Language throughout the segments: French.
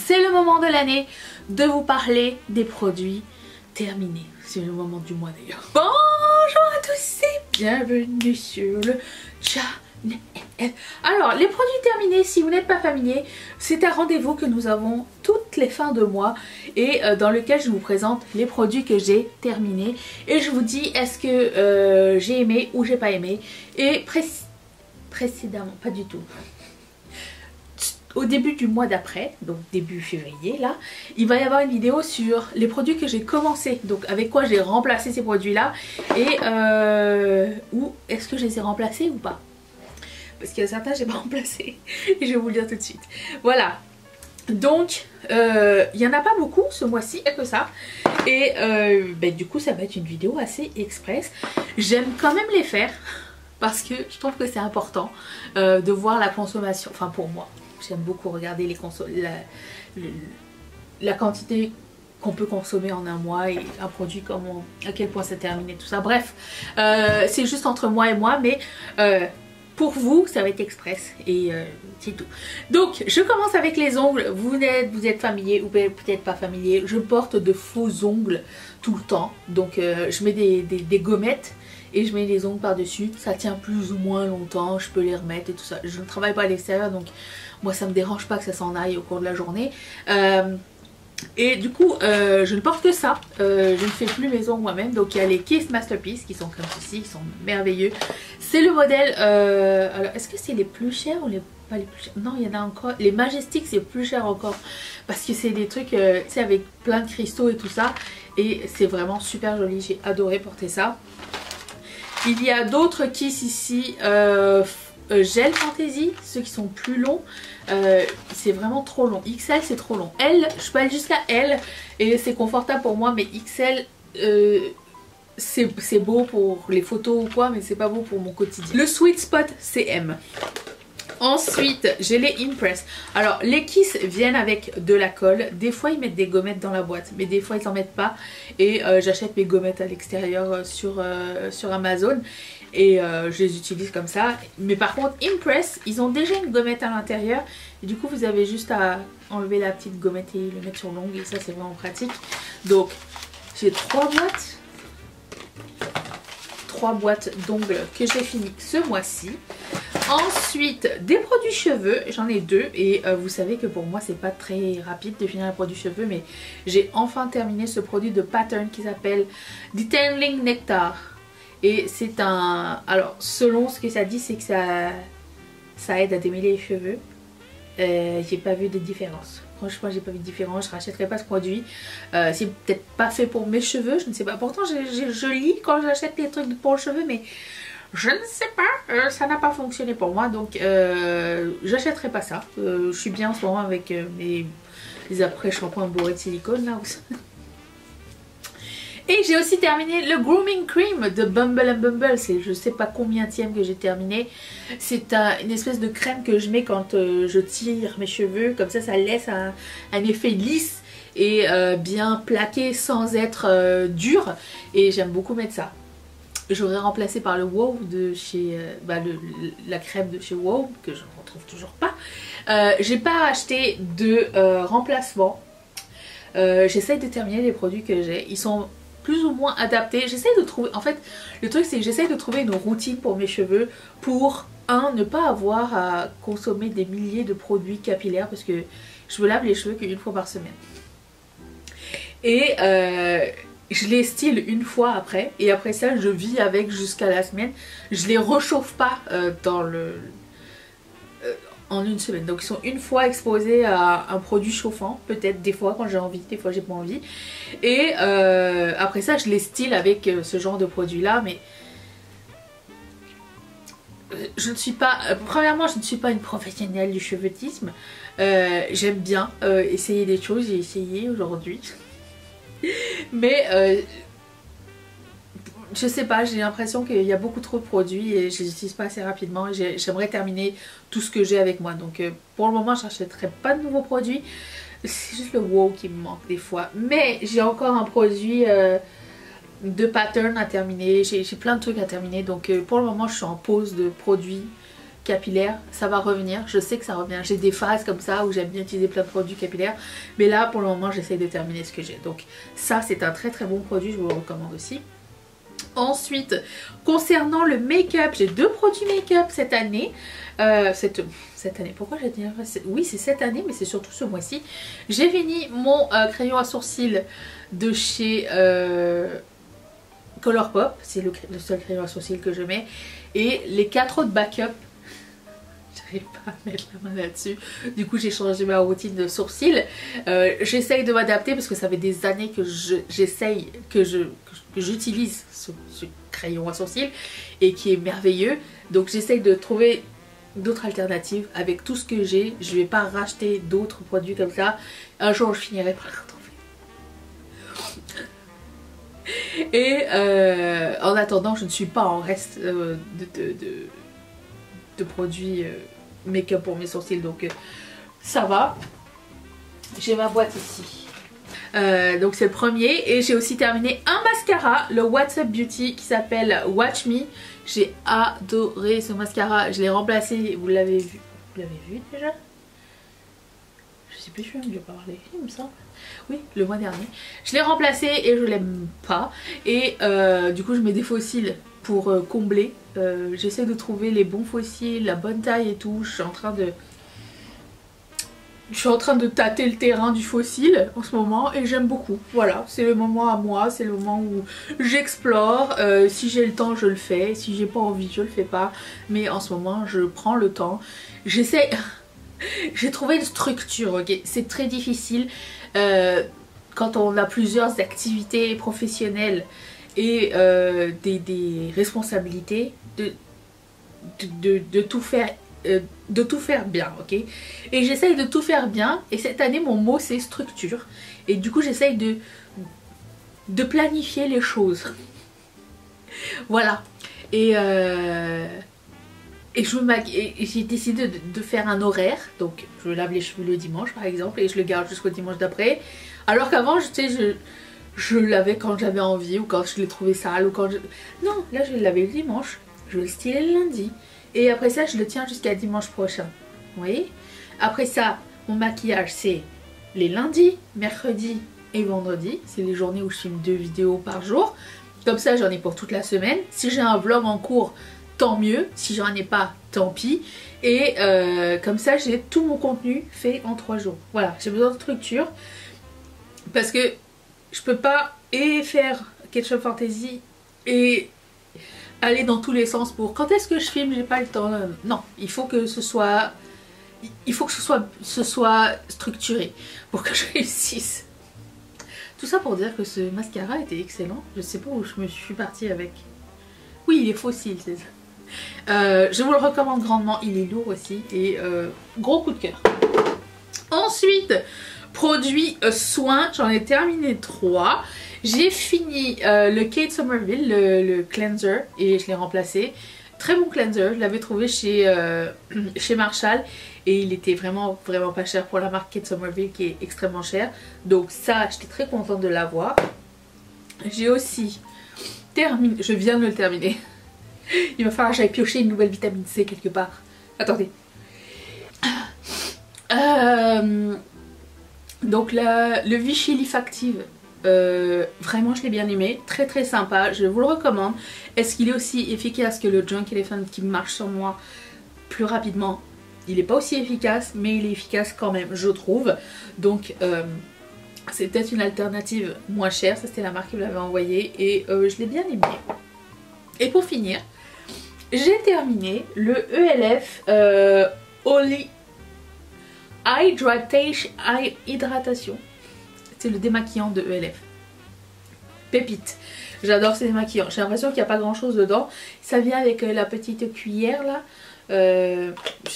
c'est le moment de l'année de vous parler des produits terminés. C'est le moment du mois d'ailleurs. Bonjour à tous et bienvenue sur le channel. Alors, les produits terminés, si vous n'êtes pas familier, c'est un rendez-vous que nous avons toutes les fins de mois et dans lequel je vous présente les produits que j'ai terminés et je vous dis est-ce que j'ai aimé ou j'ai pas aimé. Et précédemment, pas du tout. Au début du mois d'après, donc début février là, il va y avoir une vidéo sur les produits que j'ai commencé, donc avec quoi j'ai remplacé ces produits là et ou est-ce que je les ai remplacés ou pas, parce qu'il y a certains j'ai pas remplacé et je vais vous le dire tout de suite. Voilà, donc il n'y en a pas beaucoup ce mois-ci, que ça, et du coup ça va être une vidéo assez express. J'aime quand même les faire parce que je trouve que c'est important de voir la consommation, enfin pour moi. J'aime beaucoup regarder la quantité qu'on peut consommer en un mois et un produit, à quel point c'est terminé, tout ça. Bref, c'est juste entre moi et moi, mais pour vous, ça va être express et c'est tout. Donc, je commence avec les ongles. Vous êtes familier ou peut-être pas familier. Je porte de faux ongles tout le temps. Donc, je mets des gommettes. Et je mets les ongles par dessus, ça tient plus ou moins longtemps, je peux les remettre et tout ça. Je ne travaille pas à l'extérieur donc moi ça me dérange pas que ça s'en aille au cours de la journée. Et du coup je ne porte que ça, je ne fais plus mes ongles moi-même. Donc il y a les Kiss Masterpiece qui sont comme ceci, qui sont merveilleux. C'est le modèle, alors est-ce que c'est les plus chers ou pas les plus chers? Non, il y en a encore, les Majestic c'est plus cher encore. Parce que c'est des trucs, tu sais, avec plein de cristaux et tout ça. Et c'est vraiment super joli, j'ai adoré porter ça. Il y a d'autres Kiss ici, Gel Fantasy, ceux qui sont plus longs, c'est vraiment trop long. XL c'est trop long. L, je peux aller jusqu'à L et c'est confortable pour moi, mais XL c'est beau pour les photos ou quoi, mais c'est pas beau pour mon quotidien. Le Sweet Spot c'est M. Ensuite, j'ai les Impress. Alors, les Kiss viennent avec de la colle. Des fois, ils mettent des gommettes dans la boîte, mais des fois, ils n'en mettent pas. Et j'achète mes gommettes à l'extérieur sur Amazon. Et je les utilise comme ça. Mais par contre, Impress, ils ont déjà une gommette à l'intérieur. Et du coup, vous avez juste à enlever la petite gommette et le mettre sur l'ongle. Et ça, c'est vraiment pratique. Donc, j'ai 3 boîtes d'ongles que j'ai fini ce mois-ci. Ensuite, des produits cheveux, j'en ai 2 et vous savez que pour moi c'est pas très rapide de finir les produits cheveux, mais j'ai enfin terminé ce produit de Pattern qui s'appelle Detangling Nectar. Et c'est un... Alors selon ce que ça dit, c'est que ça aide à démêler les cheveux. J'ai pas vu de différence. Franchement, j'ai pas vu de différence, je rachèterai pas ce produit. C'est peut-être pas fait pour mes cheveux, je ne sais pas. Pourtant, je lis quand j'achète des trucs pour les cheveux, mais je ne sais pas, ça n'a pas fonctionné pour moi. Donc, j'achèterai pas ça. Je suis bien en ce moment avec les après-shampoings bourrés de silicone là. Et j'ai aussi terminé le Grooming Cream de Bumble & Bumble. C'est je sais pas combienième que j'ai terminé. C'est une espèce de crème que je mets quand je tire mes cheveux. Comme ça laisse un effet lisse et bien plaqué sans être dur. Et j'aime beaucoup mettre ça. J'aurais remplacé par le Wow de chez... la crème de chez Wow que je ne retrouve toujours pas. J'ai pas acheté de remplacement. J'essaye de terminer les produits que j'ai. Ils sont plus ou moins adaptés. J'essaye de trouver... En fait, le truc c'est que j'essaye de trouver une routine pour mes cheveux pour, ne pas avoir à consommer des milliers de produits capillaires parce que je me lave les cheveux qu'une fois par semaine. Et je les style une fois après et après ça je vis avec jusqu'à la semaine. Je les rechauffe pas en une semaine. Donc ils sont une fois exposés à un produit chauffant, peut-être des fois quand j'ai envie, des fois j'ai pas envie. Et après ça je les style avec ce genre de produit là. Mais je ne suis pas, premièrement je ne suis pas une professionnelle du cheveutisme. J'aime bien essayer des choses, j'ai essayé aujourd'hui. Mais je sais pas, j'ai l'impression qu'il y a beaucoup trop de produits et je les utilise pas assez rapidement. J'aimerais terminer tout ce que j'ai avec moi. Donc pour le moment je n'achèterai pas de nouveaux produits. C'est juste le Wow qui me manque des fois. Mais j'ai encore un produit de Pattern à terminer. J'ai plein de trucs à terminer. Donc pour le moment je suis en pause de produits capillaire, ça va revenir. Je sais que ça revient. J'ai des phases comme ça où j'aime bien utiliser plein de produits capillaires. Mais là, pour le moment, j'essaie de terminer ce que j'ai. Donc ça, c'est un très très bon produit. Je vous le recommande aussi. Ensuite, concernant le make-up, j'ai 2 produits make-up cette année. Cette année, pourquoi j'ai dit... Oui, c'est cette année, mais c'est surtout ce mois-ci. J'ai fini mon crayon à sourcils de chez Colourpop. C'est le seul crayon à sourcils que je mets. Et les 4 autres backups, j'arrive pas à mettre la main là-dessus. Du coup, j'ai changé ma routine de sourcils. J'essaye de m'adapter parce que ça fait des années que j'essaye, que j'utilise ce crayon à sourcils et qui est merveilleux. Donc j'essaye de trouver d'autres alternatives avec tout ce que j'ai. Je vais pas racheter d'autres produits comme ça. Un jour je finirai par les retrouver. Et en attendant, je ne suis pas en reste de produits make-up pour mes sourcils, donc ça va. J'ai ma boîte ici. Donc c'est le premier, et j'ai aussi terminé un mascara, le What's Up Beauty, qui s'appelle Watch Me. J'ai adoré ce mascara, je l'ai remplacé, vous l'avez vu déjà? Je sais plus, je vais parler, il me semble. Oui, le mois dernier. Je l'ai remplacé et je l'aime pas, et du coup je mets des faux cils pour combler. J'essaie de trouver les bons faux cils, la bonne taille et tout. Je suis en train de tâter le terrain du faux cil en ce moment et j'aime beaucoup. Voilà, c'est le moment à moi, c'est le moment où j'explore. Si j'ai le temps, je le fais. Si j'ai pas envie, je le fais pas. Mais en ce moment, je prends le temps. J'essaie... J'ai trouvé une structure, ok? C'est très difficile quand on a plusieurs activités professionnelles et des responsabilités de tout faire. De tout faire bien, ok? Et j'essaye de tout faire bien, et cette année mon mot c'est structure, et du coup j'essaye de planifier les choses. Voilà. Et j'ai décidé de faire un horaire, donc je lave les cheveux le dimanche par exemple et je le garde jusqu'au dimanche d'après, alors qu'avant je lavais quand j'avais envie ou quand je l'ai trouvé sale ou quand je... Non, là je vais le laver le dimanche, je vais le styler le lundi. Et après ça, je le tiens jusqu'à dimanche prochain. Vous voyez? Après ça, mon maquillage, c'est les lundis, mercredis et vendredis. C'est les journées où je filme 2 vidéos par jour. Comme ça, j'en ai pour toute la semaine. Si j'ai un vlog en cours, tant mieux. Si j'en ai pas, tant pis. Et comme ça, j'ai tout mon contenu fait en 3 jours. Voilà, j'ai besoin de structure. Parce que je peux pas faire Ketchup Fantasy et... aller dans tous les sens pour quand est-ce que je filme, j'ai pas le temps. Non, il faut que ce soit structuré pour que je réussisse. Tout ça pour dire que ce mascara était excellent. Je sais pas où je me suis partie avec. Oui, il est fossile, c'est ça. Je vous le recommande grandement, il est lourd aussi et gros coup de cœur. Ensuite, produits soins, j'en ai terminé 3. J'ai fini le Kate Somerville, le cleanser, et je l'ai remplacé. Très bon cleanser, je l'avais trouvé chez Marshall et il était vraiment pas cher pour la marque Kate Somerville qui est extrêmement chère. Donc ça, j'étais très contente de l'avoir. J'ai aussi terminé, je viens de le terminer. Il va falloir que j'aille piocher une nouvelle vitamine C quelque part. Attendez. Donc le Vichy Leaf Active. Vraiment je l'ai bien aimé, très sympa, je vous le recommande. Est-ce qu'il est aussi efficace que le Junk Elephant qui marche sur moi plus rapidement? Il n'est pas aussi efficace, mais il est efficace quand même, je trouve. Donc c'est peut-être une alternative moins chère. Ça c'était la marque qui me l'avait envoyé et je l'ai bien aimé. Et pour finir, j'ai terminé le ELF Holy Hydratation. C'est le démaquillant de ELF. Pépite. J'adore ces démaquillants. J'ai l'impression qu'il n'y a pas grand chose dedans. Ça vient avec la petite cuillère là. Je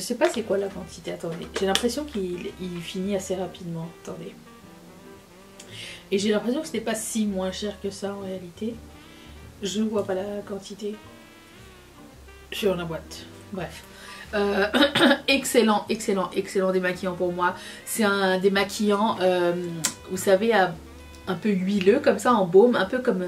sais pas c'est quoi la quantité. Attendez. J'ai l'impression qu'il finit assez rapidement. Attendez. Et j'ai l'impression que ce n'est pas si moins cher que ça en réalité. Je ne vois pas la quantité sur la boîte. Bref. Excellent démaquillant pour moi. C'est un démaquillant, vous savez, un peu huileux comme ça en baume, un peu comme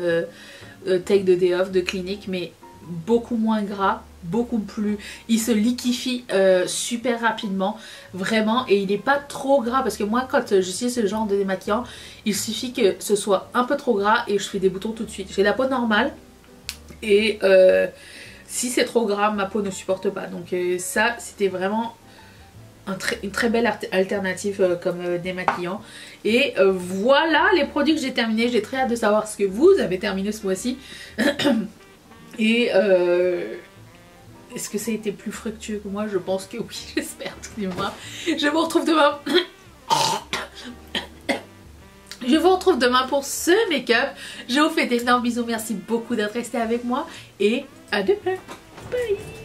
Take the Day Off de Clinique, mais beaucoup moins gras beaucoup plus, il se liquéfie super rapidement, vraiment, et il n'est pas trop gras, parce que moi quand j'utilise ce genre de démaquillant, il suffit que ce soit un peu trop gras et je fais des boutons tout de suite. J'ai la peau normale et si c'est trop gras, ma peau ne supporte pas, donc ça c'était vraiment une très belle alternative comme démaquillant. Et voilà les produits que j'ai terminés. J'ai très hâte de savoir ce que vous avez terminé ce mois-ci. Et est-ce que ça a été plus fructueux que moi? Je pense que oui, j'espère tout du moins. Je vous retrouve demain. Je vous retrouve demain pour ce make-up. Je vous fais d'énormes bisous. Merci beaucoup d'être resté avec moi. Et à demain. Bye.